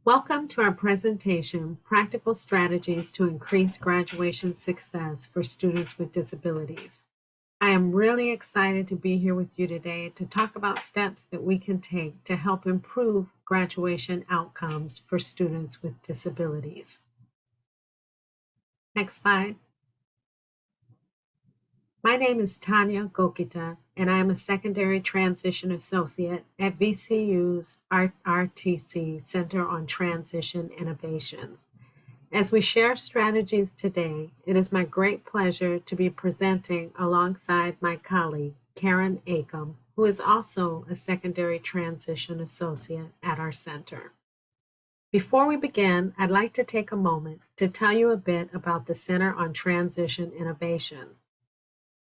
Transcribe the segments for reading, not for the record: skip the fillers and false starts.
Welcome to our presentation, Practical Strategies to Increase Graduation Success for Students with Disabilities. I am really excited to be here with you today to talk about steps that we can take to help improve graduation outcomes for students with disabilities. Next slide. My name is Tanya Gokita, and I am a Secondary Transition Associate at VCU's RRTC Center on Transition Innovations. As we share strategies today, it is my great pleasure to be presenting alongside my colleague, Karen Acom, who is also a Secondary Transition Associate at our center. Before we begin, I'd like to take a moment to tell you a bit about the Center on Transition Innovations.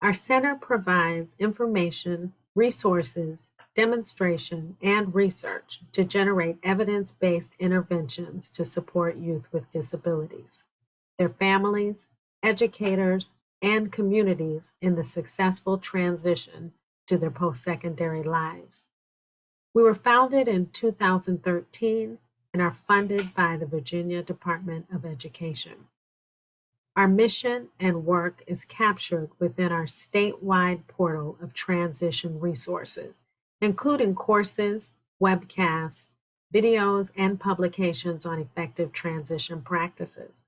Our center provides information, resources, demonstration, and research to generate evidence-based interventions to support youth with disabilities, their families, educators, and communities in the successful transition to their post-secondary lives. We were founded in 2013 and are funded by the Virginia Department of Education. Our mission and work is captured within our statewide portal of transition resources, including courses, webcasts, videos, and publications on effective transition practices.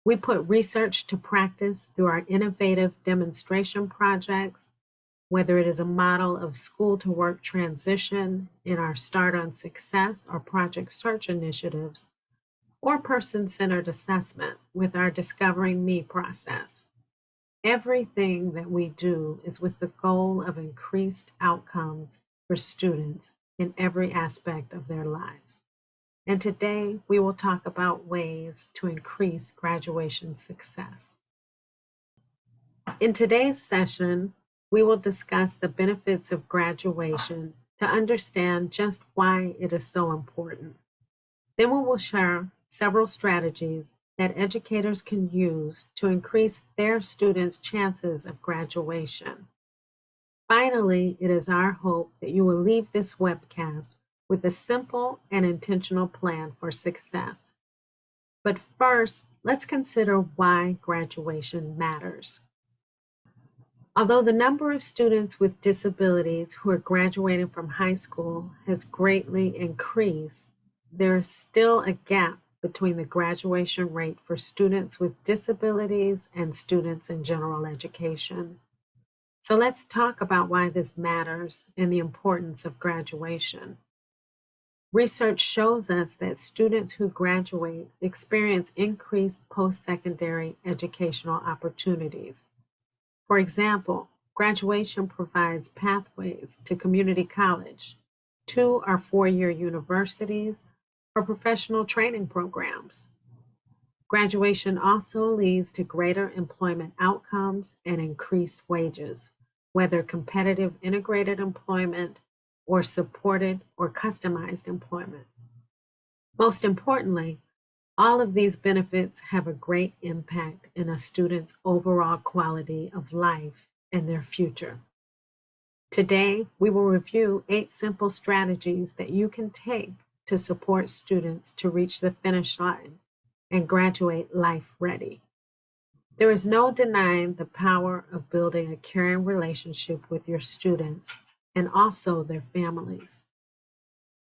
We put research to practice through our innovative demonstration projects, whether it is a model of school-to-work transition in our Start on Success or Project Search initiatives, or person-centered assessment with our Discovering Me process. Everything that we do is with the goal of increased outcomes for students in every aspect of their lives. And today we will talk about ways to increase graduation success. In today's session, we will discuss the benefits of graduation to understand just why it is so important. Then we will share several strategies that educators can use to increase their students' chances of graduation. Finally, it is our hope that you will leave this webcast with a simple and intentional plan for success. But first, let's consider why graduation matters. Although the number of students with disabilities who are graduating from high school has greatly increased, there is still a gap between the graduation rate for students with disabilities and students in general education. So let's talk about why this matters and the importance of graduation. Research shows us that students who graduate experience increased post-secondary educational opportunities. For example, graduation provides pathways to community college, 2 or 4-year universities, or professional training programs. Graduation also leads to greater employment outcomes and increased wages, whether competitive integrated employment or supported or customized employment. Most importantly, all of these benefits have a great impact in a student's overall quality of life and their future. Today, we will review 8 simple strategies that you can take to support students to reach the finish line and graduate life ready. There is no denying the power of building a caring relationship with your students and also their families.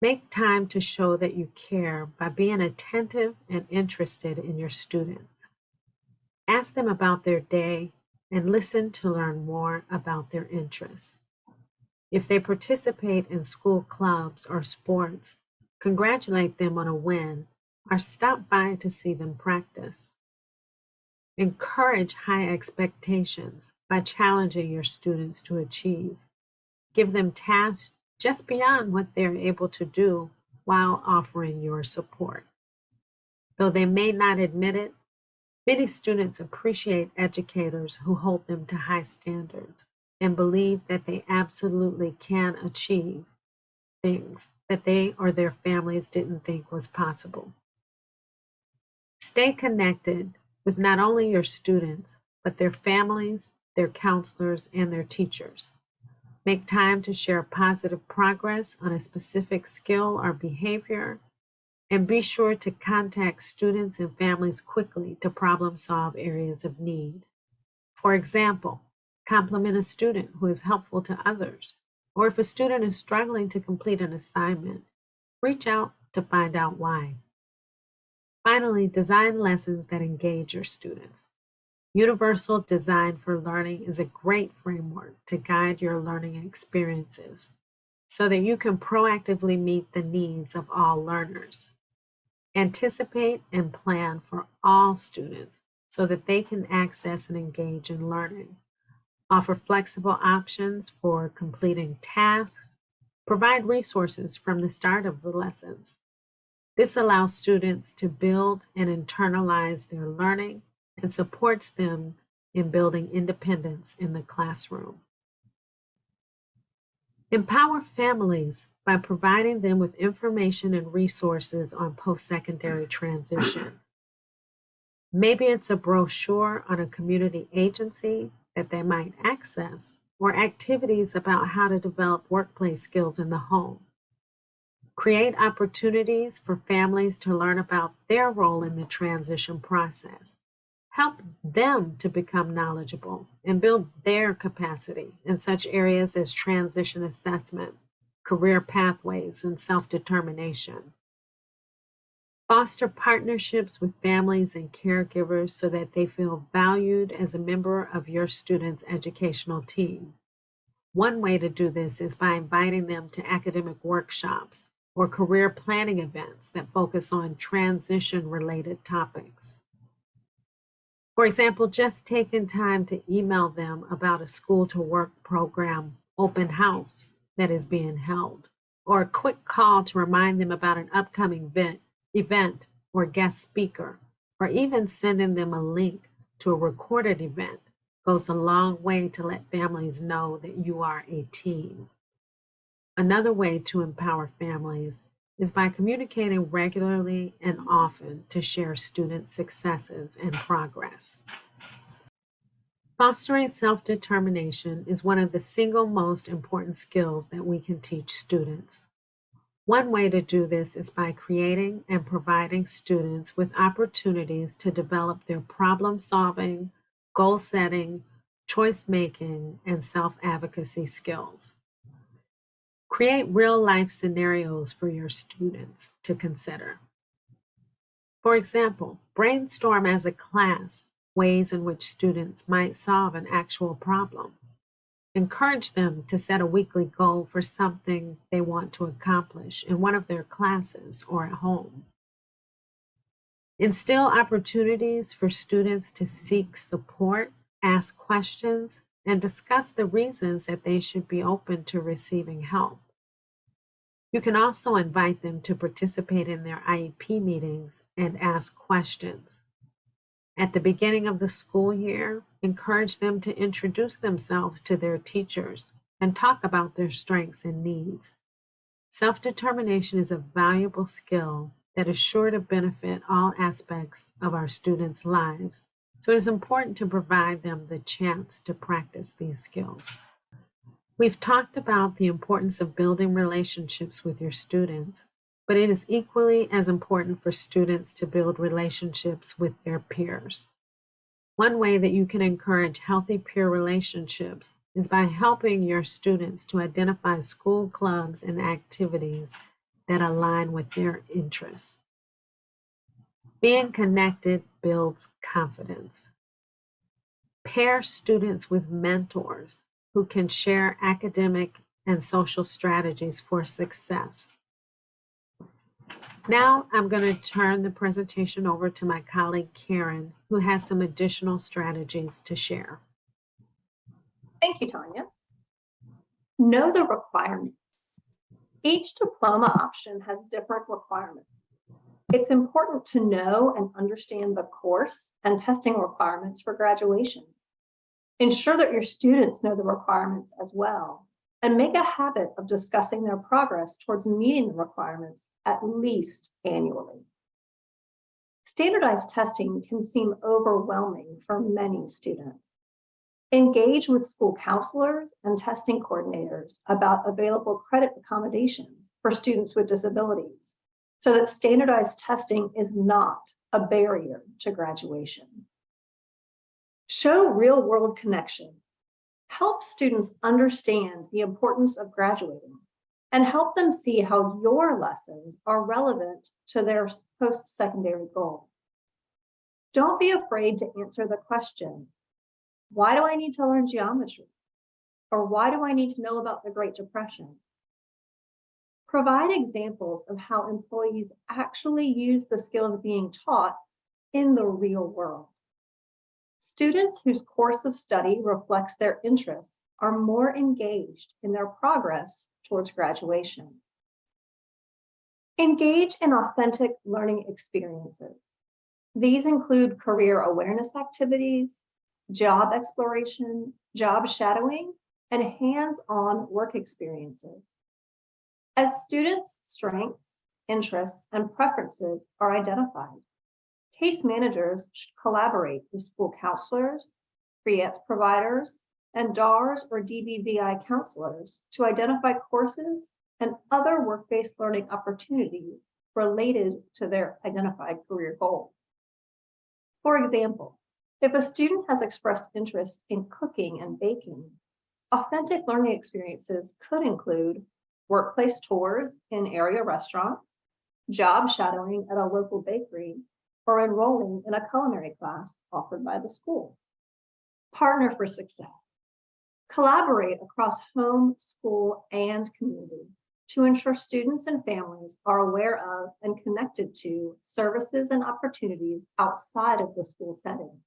Make time to show that you care by being attentive and interested in your students. Ask them about their day and listen to learn more about their interests. If they participate in school clubs or sports, congratulate them on a win or stop by to see them practice. Encourage high expectations by challenging your students to achieve. Give them tasks just beyond what they're able to do while offering your support. Though they may not admit it, many students appreciate educators who hold them to high standards and believe that they absolutely can achieve things that they or their families didn't think was possible. Stay connected with not only your students, but their families, their counselors, and their teachers. Make time to share positive progress on a specific skill or behavior And be sure to contact students and families quickly to problem solve areas of need. For example, compliment a student who is helpful to others, or if a student is struggling to complete an assignment, reach out to find out why. Finally, design lessons that engage your students. Universal Design for Learning is a great framework to guide your learning experiences so that you can proactively meet the needs of all learners. Anticipate and plan for all students so that they can access and engage in learning. Offer flexible options for completing tasks. Provide resources from the start of the lessons. This allows students to build and internalize their learning and supports them in building independence in the classroom. Empower families by providing them with information and resources on post-secondary transition. Maybe it's a brochure on a community agency that they might access, or activities about how to develop workplace skills in the home. Create opportunities for families to learn about their role in the transition process. Help them to become knowledgeable and build their capacity in such areas as transition assessment, career pathways, and self-determination. Foster partnerships with families and caregivers so that they feel valued as a member of your student's educational team. One way to do this is by inviting them to academic workshops or career planning events that focus on transition-related topics. For example, just taking time to email them about a school-to-work program open house that is being held, or a quick call to remind them about an upcoming event or guest speaker, or even sending them a link to a recorded event goes a long way to let families know that you are a team. Another way to empower families is by communicating regularly and often to share student successes and progress. Fostering self-determination is one of the single most important skills that we can teach students. One way to do this is by creating and providing students with opportunities to develop their problem-solving, goal-setting, choice-making, and self-advocacy skills. Create real-life scenarios for your students to consider. For example, brainstorm as a class ways in which students might solve an actual problem. Encourage them to set a weekly goal for something they want to accomplish in one of their classes or at home. Instill opportunities for students to seek support, ask questions, and discuss the reasons that they should be open to receiving help. You can also invite them to participate in their IEP meetings and ask questions. At the beginning of the school year, encourage them to introduce themselves to their teachers and talk about their strengths and needs. Self-determination is a valuable skill that is sure to benefit all aspects of our students' lives, so it is important to provide them the chance to practice these skills. We've talked about the importance of building relationships with your students, but it is equally as important for students to build relationships with their peers. One way that you can encourage healthy peer relationships is by helping your students to identify school clubs and activities that align with their interests. Being connected builds confidence. Pair students with mentors who can share academic and social strategies for success. Now I'm going to turn the presentation over to my colleague Karen, who has some additional strategies to share. Thank you, Tanya. Know the requirements. Each diploma option has different requirements. It's important to know and understand the course and testing requirements for graduation. Ensure that your students know the requirements as well, and make a habit of discussing their progress towards meeting the requirements at least annually. Standardized testing can seem overwhelming for many students. Engage with school counselors and testing coordinators about available credit accommodations for students with disabilities, so that standardized testing is not a barrier to graduation. Show real-world connection. Help students understand the importance of graduating and help them see how your lessons are relevant to their post-secondary goals. Don't be afraid to answer the question, why do I need to learn geometry? Or why do I need to know about the Great Depression? Provide examples of how employees actually use the skills being taught in the real world. Students whose course of study reflects their interests are more engaged in their progress towards graduation. Engage in authentic learning experiences. These include career awareness activities, job exploration, job shadowing, and hands-on work experiences. As students' strengths, interests, and preferences are identified, case managers should collaborate with school counselors, pre-ETS providers, and DARS or DBVI counselors to identify courses and other work-based learning opportunities related to their identified career goals. For example, if a student has expressed interest in cooking and baking, authentic learning experiences could include workplace tours in area restaurants, job shadowing at a local bakery, or enrolling in a culinary class offered by the school. Partner for success. Collaborate across home, school, and community to ensure students and families are aware of and connected to services and opportunities outside of the school setting.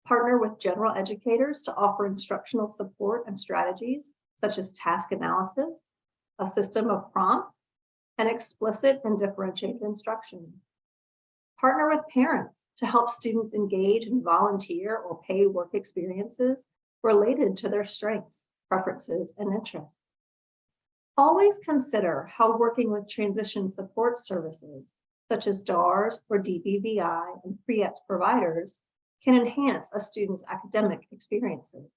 Partner with general educators to offer instructional support and strategies such as task analysis, a system of prompts, and explicit and differentiated instruction. Partner with parents to help students engage in volunteer or paid work experiences related to their strengths, preferences, and interests. Always consider how working with transition support services, such as DARS or DBVI and pre-ETS providers, can enhance a student's academic experiences.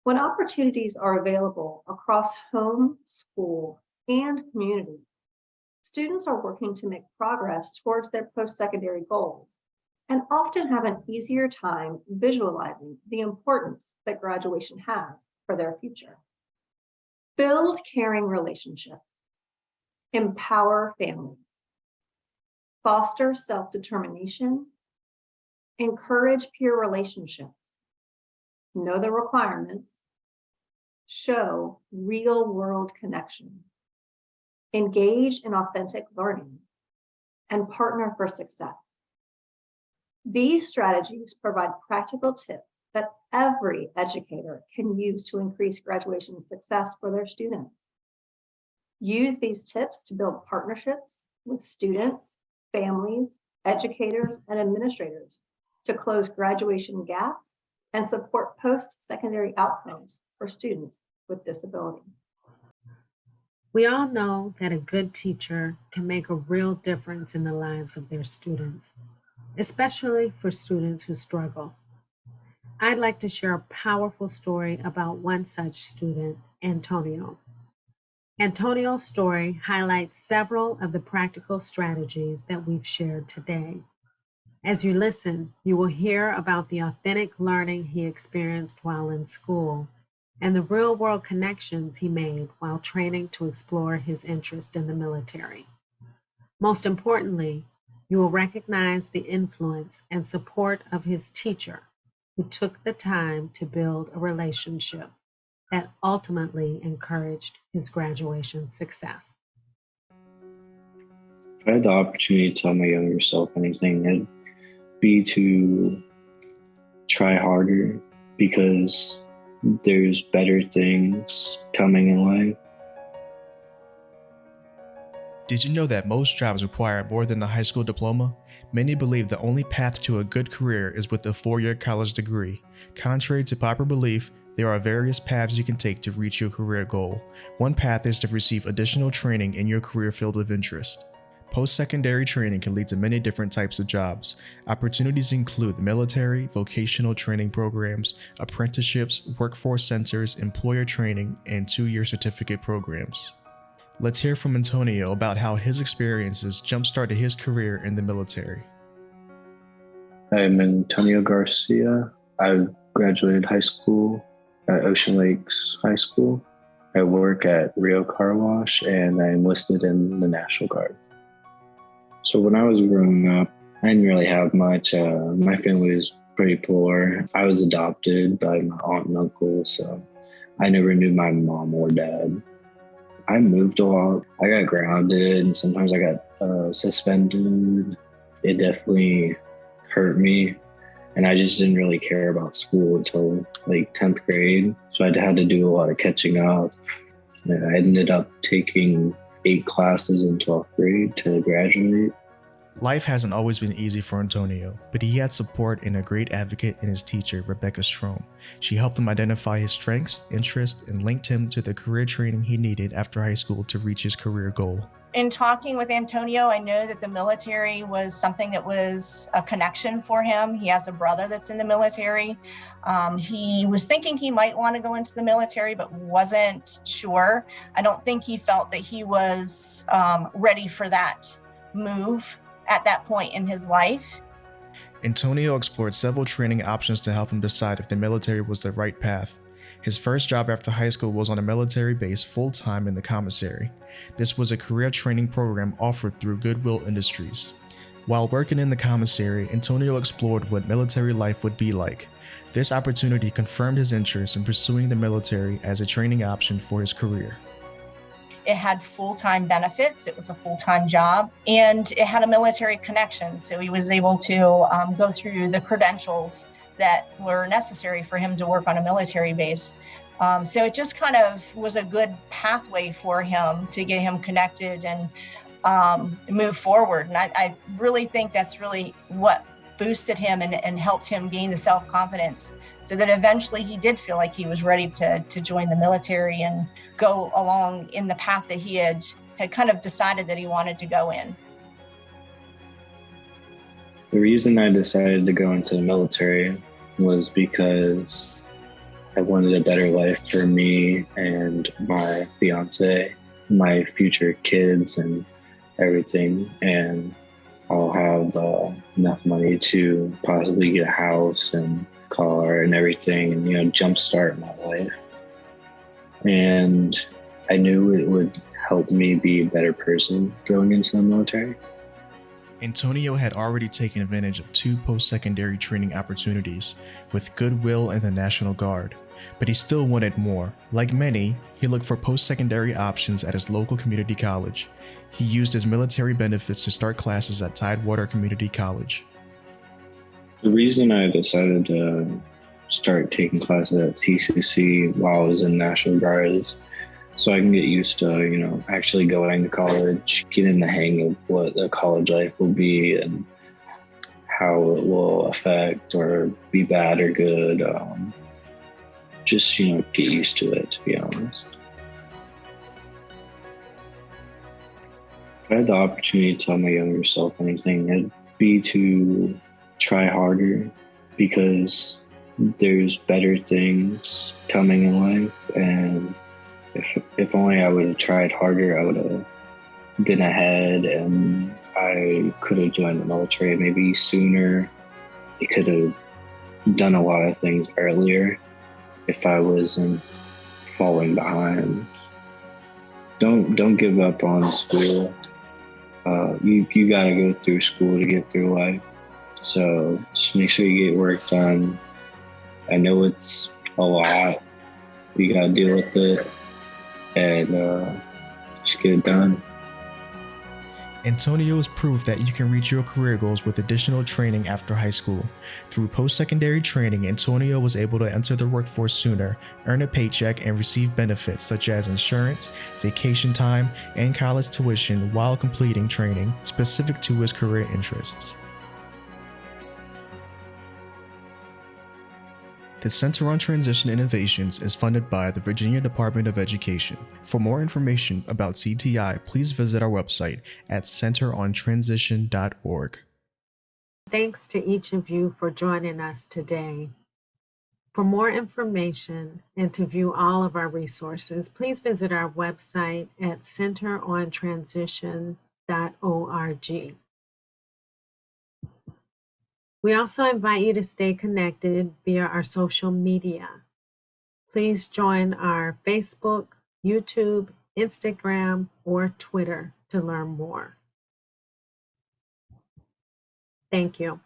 When opportunities are available across home, school, and community, students are working to make progress towards their post-secondary goals and often have an easier time visualizing the importance that graduation has for their future. Build caring relationships. Empower families. Foster self-determination. Encourage peer relationships. Know the requirements. Show real-world connection. Engage in authentic learning. And partner for success. These strategies provide practical tips that every educator can use to increase graduation success for their students. Use these tips to build partnerships with students, families, educators, and administrators to close graduation gaps and support post-secondary outcomes for students with disability. We all know that a good teacher can make a real difference in the lives of their students, especially for students who struggle. I'd like to share a powerful story about one such student, Antonio. Antonio's story highlights several of the practical strategies that we've shared today. As you listen, you will hear about the authentic learning he experienced while in school and the real-world connections he made while training to explore his interest in the military. Most importantly, you will recognize the influence and support of his teacher, who took the time to build a relationship that ultimately encouraged his graduation success. If I had the opportunity to tell my younger self anything, it'd be to try harder because there's better things coming in life. Did you know that most jobs require more than a high school diploma? Many believe the only path to a good career is with a 4-year college degree. Contrary to popular belief, there are various paths you can take to reach your career goal. One path is to receive additional training in your career field of interest. Post-secondary training can lead to many different types of jobs. Opportunities include military, vocational training programs, apprenticeships, workforce centers, employer training, and 2-year certificate programs. Let's hear from Antonio about how his experiences jump-started his career in the military. I'm Antonio Garcia. I graduated high school at Ocean Lakes High School. I work at Rio Car Wash, and I enlisted in the National Guard. So when I was growing up, I didn't really have much. My family was pretty poor. I was adopted by my aunt and uncle, so I never knew my mom or dad. I moved a lot. I got grounded, and sometimes I got suspended. It definitely hurt me, and I just didn't really care about school until like 10th grade. So I had to do a lot of catching up. And I ended up taking 8 classes in 12th grade to graduate. Life hasn't always been easy for Antonio, but he had support and a great advocate in his teacher, Rebecca Strom. She helped him identify his strengths, interests, and linked him to the career training he needed after high school to reach his career goal. In talking with Antonio, I know that the military was something that was a connection for him. He has a brother that's in the military. He was thinking he might want to go into the military, but wasn't sure. I don't think he felt that he was ready for that move at that point in his life. Antonio explored several training options to help him decide if the military was the right path. His first job after high school was on a military base full-time in the commissary. This was a career training program offered through Goodwill Industries. While working in the commissary, Antonio explored what military life would be like. This opportunity confirmed his interest in pursuing the military as a training option for his career. It had full-time benefits. It was a full-time job, and it had a military connection. So he was able to go through the credentials that were necessary for him to work on a military base. So it just kind of was a good pathway for him to get him connected and move forward. And I really think that's really what boosted him and helped him gain the self-confidence, so that eventually he did feel like he was ready to join the military and go along in the path that he had kind of decided that he wanted to go in. The reason I decided to go into the military was because I wanted a better life for me and my fiance, my future kids and everything. And I'll have enough money to possibly get a house and car and everything and, jumpstart my life. And I knew it would help me be a better person going into the military. Antonio had already taken advantage of 2 post-secondary training opportunities with Goodwill and the National Guard, but he still wanted more. Like many, he looked for post-secondary options at his local community college. He used his military benefits to start classes at Tidewater Community College. The reason I decided to start taking classes at TCC while I was in National Guard is so I can get used to, actually going to college, get in the hang of what the college life will be and how it will affect or be bad or good. Just, get used to it, to be honest. If I had the opportunity to tell my younger self anything, it'd be to try harder, because there's better things coming in life, and if only I would have tried harder, I would have been ahead, and I could have joined the military maybe sooner. I could have done a lot of things earlier if I wasn't falling behind. Don't give up on school. You gotta go through school to get through life. So just make sure you get work done. I know it's a lot. You gotta deal with it, and just get it done. Antonio is proof that you can reach your career goals with additional training after high school. Through post-secondary training, Antonio was able to enter the workforce sooner, earn a paycheck, and receive benefits such as insurance, vacation time, and college tuition while completing training specific to his career interests. The Center on Transition Innovations is funded by the Virginia Department of Education. For more information about CTI, please visit our website at centerontransition.org. Thanks to each of you for joining us today. For more information and to view all of our resources, please visit our website at centerontransition.org. We also invite you to stay connected via our social media. Please join our Facebook, YouTube, Instagram, or Twitter to learn more. Thank you.